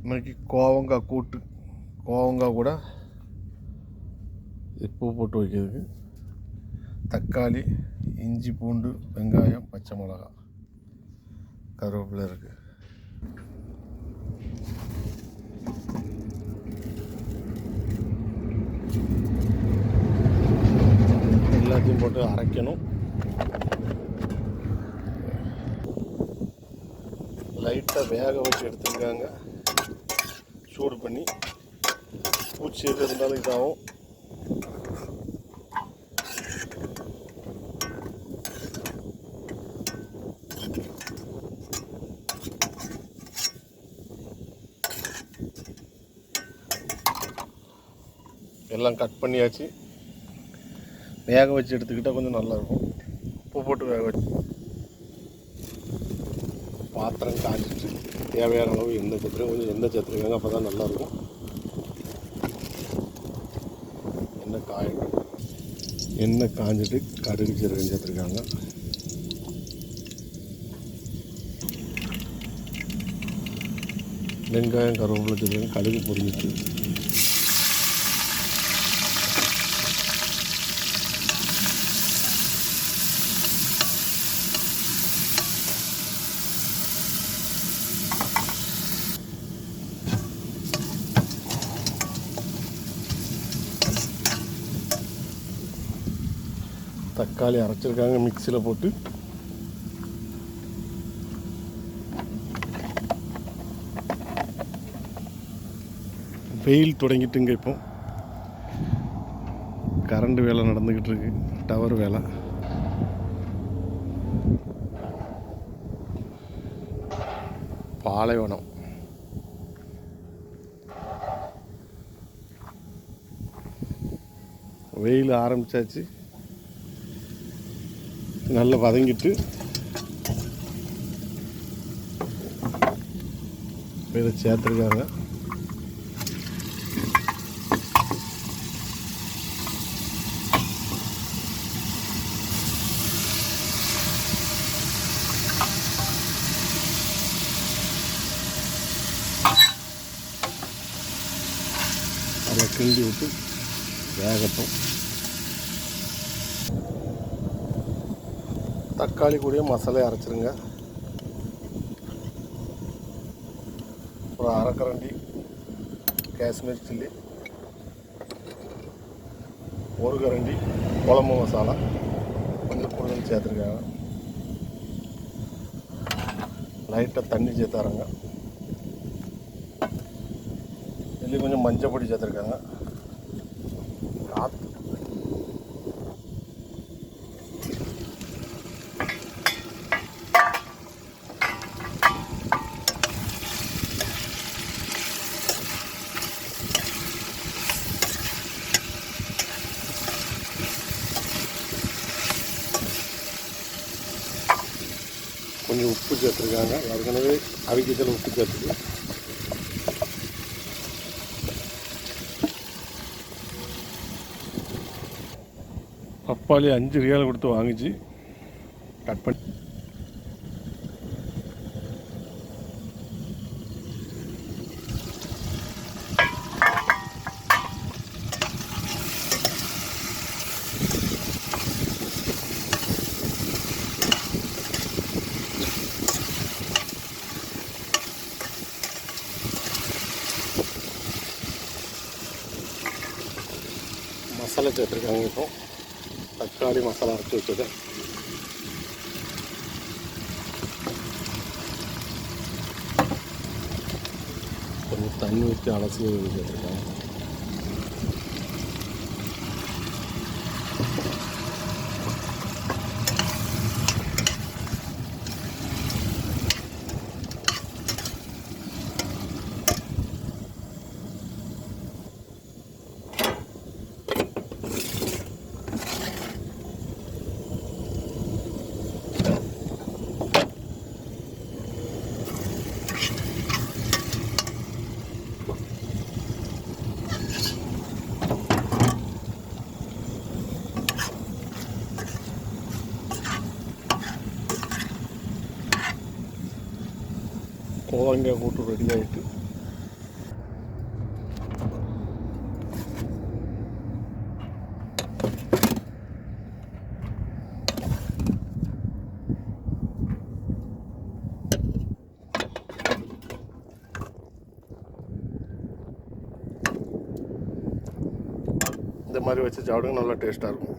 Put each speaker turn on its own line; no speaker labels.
இன்னைக்கு கோவங்காய் கூட்டு. கோவங்காய் கூட உப்பு போட்டு வைக்கிறதுக்கு தக்காளி, இஞ்சி, பூண்டு, வெங்காயம், பச்சை மிளகா, கருவேப்பிலை இருக்குது. எல்லாத்தையும் போட்டு அரைக்கணும். லைட்டாக வேக வச்சு எடுத்துருக்காங்க. சூடு பண்ணி பூச்சி எது இருந்தாலும் இதாகும். எல்லாம் கட் பண்ணியாச்சு. வேக வச்சு எடுத்துக்கிட்டால் கொஞ்சம் நல்லாயிருக்கும். உப்பு போட்டு வேக வச்சு பாத்திரம் காய்ச்சிட்டு தேவையான அளவு எண்ணெய் சேர்த்துருங்க. கொஞ்சம் எண்ணெய் சேர்த்துருக்காங்க, அப்போ தான் நல்லாயிருக்கும். எண்ணெய் காஞ்சிட்டு கடுகு சீரகம் சேர்த்துருக்காங்க. வெங்காயம், கருவேப்பிலை சேர்த்துருக்காங்க. கடுகு பொரிஞ்சிட்டு தக்காளி அரைச்சிருக்காங்க மிக்சியில் போட்டு. வெயில் தொடங்கிட்டுங்க. இப்போ கரண்ட் வேலை நடந்துக்கிட்டு இருக்கு, டவர் வேலை. பாலைவனம். வெயில் ஆரம்பிச்சாச்சு. நல்லா வதங்கிட்டு இதை சேர்த்துருக்காங்க. அதை கிண்டி விட்டு வேகட்டும். தக்காளி கூடயே மசாலையை அரைச்சிருங்க. ஒரு அரைக்கரண்டி காஷ்மீர் சில்லி, ஒரு கரண்டி குழம்பு மசாலா, கொஞ்சம் கூடுதல் சேர்த்துருக்காங்க. லைட்டாக தண்ணி சேர்த்தாருங்க. இதுலேயும் கொஞ்சம் மஞ்சள் பொடி சேர்த்துருக்காங்க. கொஞ்சம் உப்பு சேர்த்துருக்காங்க. ஏற்கனவே அவிக்கத்தில் உப்பு சேர்த்துக்கு. பப்பாளி 5 ரியால் கொடுத்து வாங்கிச்சு கட் பண்ணி மசாலா சேர்த்துருக்காங்க. இப்போ தக்காளி மசாலா அரைச்சி வச்சது. கொஞ்சம் தண்ணி ஊற்றி அலசி சேர்த்துருக்காங்க. கோவங்காய் கூட்டு ரெடி ஆகிட்டு இந்த மாதிரி வச்சு சாப்பிடுங்க, நல்லா டேஸ்ட்டாக இருக்கும்.